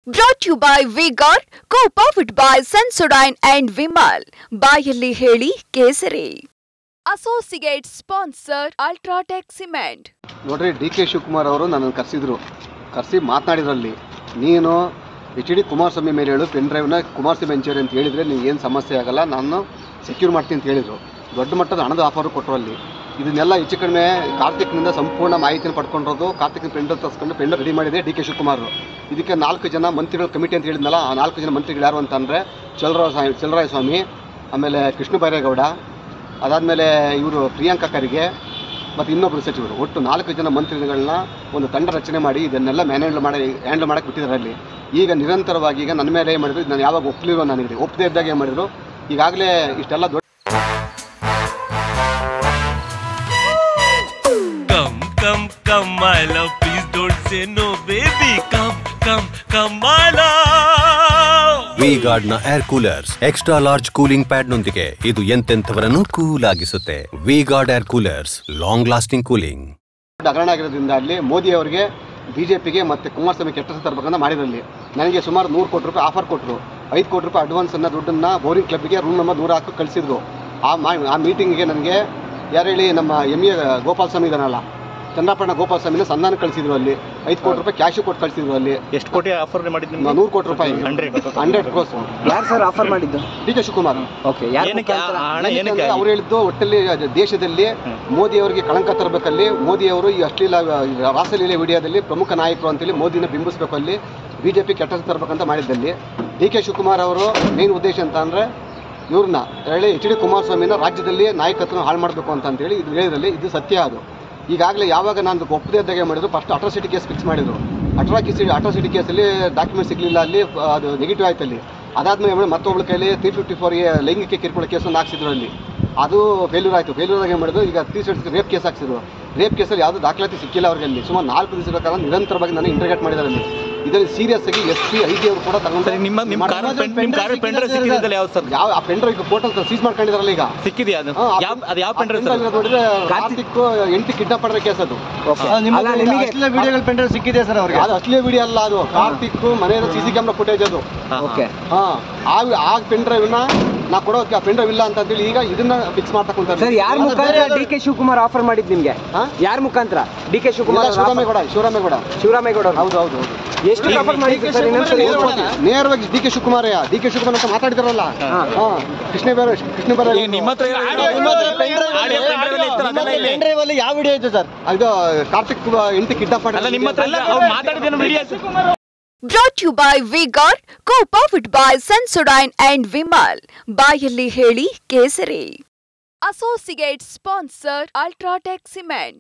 Brought to you by V-Guard, co-powered by Sensodyne and Vimal. ಬಾಯಲ್ಲಿ ಹೇಳಿ ಕೇಸರಿ. Associate sponsor Ultratech Cement. ನೋಡ್ರಿ ಡಿ.ಕೆ. ಶಿವಕುಮಾರ್ ಅವರು ನನ್ನನ್ನು ಕರೆಸಿ ಮಾತನಾಡಿದ್ರಲ್ಲಿ ನೀನು ಎಚ್.ಡಿ. ಕುಮಾರಸ್ವಾಮಿ ಮೇಲೆ ಹೇಳು ಪೆನ್ ಡ್ರೈವ್ನ ಕುಮಾರಸ್ವಾಮಿ ಹಂಚೇರಿ ಅಂತ ಹೇಳಿದರೆ ನಿಮ್ಗೆ ಏನು ಸಮಸ್ಯೆ ಆಗಲ್ಲ, ನಾನು ಸೆಕ್ಯೂರ್ ಮಾಡ್ತೀನಿ ಅಂತ ಹೇಳಿದರು. ದೊಡ್ಡ ಮಟ್ಟದ ಹಣದ ಆಫರು ಕೊಟ್ಟರು ಅಲ್ಲಿ. ಇದನ್ನೆಲ್ಲ ಹೆಚ್ಚು ಕಡಿಮೆ ಕಾರ್ತಿಕ್ನಿಂದ ಸಂಪೂರ್ಣ ಮಾಹಿತಿಯನ್ನು ಪಡ್ಕೊಂಡಿರೋದು. ಕಾರ್ತಿಕ್ನ ಪೆಂಡರ್ ತರಿಸ್ಕೊಂಡು ಪೆಂಡರ್ ರೆಡಿ ಮಾಡಿದೆ ಡಿ.ಕೆ. ಶಿವಕುಮಾರ್. ಇದಕ್ಕೆ 4 ಜನ ಮಂತ್ರಿಗಳ ಕಮಿಟಿ ಅಂತ ಹೇಳಿದ್ನಲ್ಲ, ಆ 4 ಜನ ಮಂತ್ರಿಗಳು ಯಾರು ಅಂತಂದರೆ ಚಲರಾಯ ಸ್ವಾಮಿ, ಆಮೇಲೆ ಕೃಷ್ಣ ಬೈರೇಗೌಡ, ಅದಾದಮೇಲೆ ಇವರು ಪ್ರಿಯಾಂಕಾ ಖರ್ಗೆ ಮತ್ತು ಇನ್ನೊಬ್ಬರು ಸಚಿವರು, ಒಟ್ಟು 4 ಜನ ಮಂತ್ರಿಗಳನ್ನ ಒಂದು ತಂಡ ರಚನೆ ಮಾಡಿ ಇದನ್ನೆಲ್ಲ ಹ್ಯಾಂಡಲ್ ಮಾಡೋಕ್ಕೆ ಬಿಟ್ಟಿದ್ದಾರೆ ಅಲ್ಲಿ. ಈಗ ನಿರಂತರವಾಗಿ ಈಗ ನನ್ನ ಮೇಲೆ ಏನು ಮಾಡಿದ್ರು, ನಾನು ಯಾವಾಗ ಒಪ್ಪಲಿರೋ ನನಗೆ ಒಪ್ಪದೇ ಇದ್ದಾಗ ಏನು ಮಾಡಿದ್ರು, ಈಗಾಗಲೇ ಇಷ್ಟೆಲ್ಲ ದೊಡ್ಡ Come my love, please don't say no baby, come my love. V-Guard ನ air coolers extra large cooling pad ನೊಂದಿಗೆ ಇದು ಎಂತೆಂಥವರನ್ನು ಕೂಲ್ ಆಗಿಸುತ್ತೆ. V-Guard air coolers, long lasting cooling. ಹಗರಣ ಆಗಿರೋದ್ರಿಂದ ಅಲ್ಲಿ ಮೋದಿ ಅವರಿಗೆ ಬಿಜೆಪಿಗೆ ಮತ್ತು ಕುಮಾರಸ್ವಾಮಿ ಕೆಟ್ಟ ಹೆಸರು ತರಬೇಕಂತ ಮಾಡಿದ್ರಲ್ಲಿ ನನಗೆ ಸುಮಾರು 100 ಕೋಟಿ ರೂಪಾಯಿ ಆಫರ್ ಕೊಟ್ಟರು. 5 ಕೋಟಿ ರೂಪಾಯಿ ಅಡ್ವಾನ್ಸನ್ನು ದುಡ್ಡನ್ನು ಬೋರಿಂಗ್ ಕ್ಲಬ್ಗೆ ರೂಮ್ ನಂಬರ್ 100 ಹಾಕಿ ಕಳಿಸಿದ್ರು. ಆ ಮೀಟಿಂಗಿಗೆ ನನಗೆ ಯಾರು ಹೇಳಿ, ನಮ್ಮ ಎ ಗೋಪಾಲ್ ಸ್ವಾಮಿ ಇದಾನಲ್ಲ, ಚಂದ್ರಾಪಣ್ಣ ಗೋಪಾಲ್ ಸ್ವಾಮಿನ ಸಂಧಾನ ಕಳಿಸಿದ್ರು. ಅಲ್ಲಿ 5 ಕೋಟಿ ರೂಪಾಯಿ ಕ್ಯಾಶ್ ಕೊಟ್ಟು ಕಳಿಸಿದ್ರು. ಅಲ್ಲಿ ಎಷ್ಟು ಕೋಟಿ ಆಫರ್ ಮಾಡಿದ್ದು? 100 ಕೋಟಿ ರೂಪಾಯಿ, 100 ಕ್ರೋಸ್. ಯಾರು ಸರ್ ಆಫರ್ ಮಾಡಿದ್ದು? ಡಿ.ಕೆ. ಶಿವಕುಮಾರ್. ಅವ್ರು ಹೇಳಿದ್ದು ಒಟ್ಟಲ್ಲಿ ದೇಶದಲ್ಲಿ ಮೋದಿ ಅವರಿಗೆ ಕಳಂಕ ತರಬೇಕಲ್ಲಿ, ಮೋದಿ ಅವರು ಈ ಅಶ್ಲೀಲ ರಾಸಲೀಲೆ ವಿಡಿಯೋದಲ್ಲಿ ಪ್ರಮುಖ ನಾಯಕರು ಅಂತೇಳಿ ಮೋದಿನ ಬಿಂಬಿಸಬೇಕು, ಅಲ್ಲಿ ಬಿಜೆಪಿ ಕೆಟ್ಟ ತರಬೇಕಂತ ಮಾಡಿದ್ದಲ್ಲಿ ಡಿ.ಕೆ. ಶಿವಕುಮಾರ್ ಅವರು ಮೇನ್ ಉದ್ದೇಶ ಅಂತ ಅಂದರೆ ಇವ್ರನ್ನ ಹೇಳಿ ಎಚ್.ಡಿ. ಕುಮಾರಸ್ವಾಮಿನ ರಾಜ್ಯದಲ್ಲಿ ನಾಯಕತ್ವ ಹಾಳು ಮಾಡಬೇಕು ಅಂತೇಳಿ ಇದು ಹೇಳಿದ್ರಲ್ಲಿ ಇದು ಸತ್ಯ. ಅದು ಈಗಾಗಲೇ ಯಾವಾಗ ನಾನು ಒಪ್ಪದೇ ಇದ್ದಾಗ ಮಾಡಿದ್ರು, ಫಸ್ಟ್ ಅಟ್ರಾಸಿಟಿ ಕೇಸ್ ಫಿಕ್ಸ್ ಮಾಡಿದರು. ಅಟ್ರಾಸಿಟಿ ಕೇಸಲ್ಲಿ ಡಾಕ್ಯುಮೆಂಟ್ ಸಿಗಲಿಲ್ಲ, ಅಲ್ಲಿ ಅದು ನೆಗೆಟಿವ್ ಆಯ್ತು. ಅಲ್ಲಿ ಅದಾದಮೇಲೆ ಮತ್ತೊಬ್ಬಳ ಕೈಲಿ 354 ಲೈಂಗಿಕ ಕಿರುಕುಳ ಕೇಸನ್ನು ಹಾಕ್ಸಿದ್ರು. ಅಲ್ಲಿ ಅದು ಫೇಲ್ಯೂರ್ ಆಯಿತು. ಫೇಲ್ಯೂರ್ ಏನು ಮಾಡಿದ್ರು, ಈಗ 360 ರೇಪ್ ಕೇಸ್ ಹಾಕ್ಸಿದ್ರು. ರೇಪ್ ಕೇಸಲ್ಲಿ ಯಾವುದೂ ದಾಖಲಾತಿ ಸಿಕ್ಕಿಲ್ಲ ಅವ್ರಿಗೆ. ಅಲ್ಲಿ ಸುಮಾರು 4 ದಿವಸಗಳ ಕಾಲ ನಿರಂತರವಾಗಿ ನಾನು ಇಂಟರ್ಗೇಟ್ ಮಾಡಿದ್ದಾರೆ. ಅಲ್ಲಿ ಇದರಲ್ಲಿ ಸೀರಿಯಸ್ ಆಗಿ SP IG ಅವರು ಕೂಡ ತಗೊಂಡು ಯಾವ ಆ ಪೆಂಡ್ರೈವ್ ಈಗ ಫೋಟೋ ಸೀಸ್ ಮಾಡ್ಕೊಂಡಿದಾರಲ್ಲ, ಈಗ ಸಿಕ್ಕಿದೆಯಾ? ನೋಡಿದ್ರೆ ಕಾರ್ತಿಕ್ 8 ಕಿಡ್ನಾಪ್ ಮಾಡಿರೋ ಕೇಸ್ ಅದು. ವಿಡಿಯೋಗಳು ಪೆಂಡ್ರೈವ್ ಸಿಕ್ಕಿದೆ ಸರ್ ಅವ್ರಿಗೆ? ಅದು ಅಸಲಿ ವಿಡಿಯೋ ಅಲ್ಲ, ಅದು ಕಾರ್ತಿಕ್ ಮನೆಯ CC ಕ್ಯಾಮ್ರಾ ಫುಟೇಜ್ ಅದು. ಆ ಪೆಂಡ್ರೈವ್ನ ನಾ ಕೊಡೋಕೆ ಆ ಪೆಂಡ್ರೈವ್ ಇಲ್ಲ ಅಂತ ಹೇಳಿ ಈಗ ಇದನ್ನ ಫಿಕ್ಸ್ ಮಾಡ್ತಾ ಕುಂತಾರೆ. ಸರ್ ಯಾರ ಮುಖಾಂತರ ಡಿ.ಕೆ. ಶಿವಕುಮಾರ್ ಆಫರ್ ಮಾಡಿದ್ದು ನಿಮಗೆ? ಯಾರ ಮುಖಾಂತರ? ಡಿ.ಕೆ. ಶಿವಕುಮಾರ್, ಶಿವರಾಮೇಗೌಡ. ಹೌದು. ಎಷ್ಟು ಆಫರ್ ಮಾಡಿದ್ರು ಸರ್? ನೇರವಾಗಿ ಡಿ.ಕೆ. ಶಿವಕುಮಾರ್ ಅಂತ ಮಾತಾಡಿದಾರಲ್ಲ, ಕೃಷ್ಣ ಬರ ಯಾವ ವಿಡಿಯೋ ಇದೆ ಸರ್? ಇದು ಕಾರ್ತಿಕ್ 8 ಕಿಡ್ನಾಪ್ ಮಾಡಿ. Brought to you by V-Guard, co-powered by Sensodyne and Vimal. ಬಾಯಲ್ಲಿ ಹೇಳಿ ಕೇಸರಿ. Associate sponsor Ultratech Cement.